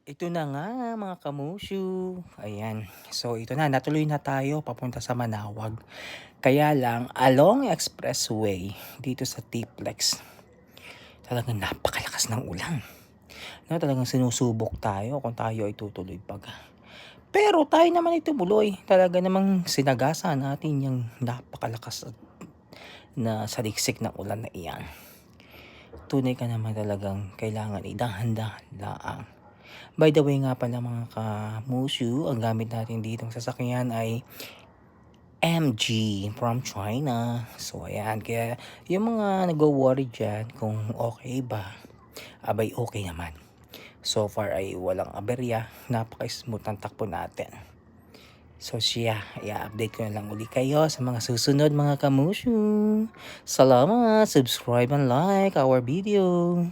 Ito na nga mga kamusyu. Ayan. So ito na, natuloy na tayo papunta sa Manawag. Kaya lang, along expressway dito sa Tiplex, talagang napakalakas ng ulan. No, talagang sinusubok tayo kung tayo ay tutuloy pag. Pero tayo naman ay tumuloy. Talaga namang sinagasan natin yung napakalakas na saliksik ng ulan na iyan. Tunay ka naman talagang kailangan idahan-dahan laang. By the way nga pala mga kamusyu, ang gamit natin ditong sasakyan ay MG from China. So ayan, kaya yung mga nagwo-worry dyan kung okay ba, abay okay naman. So far ay walang aberya, napaka-smooth ng takbo natin. So siya, i-update ko na lang uli kayo sa mga susunod mga kamusyu. Salamat, subscribe and like our video.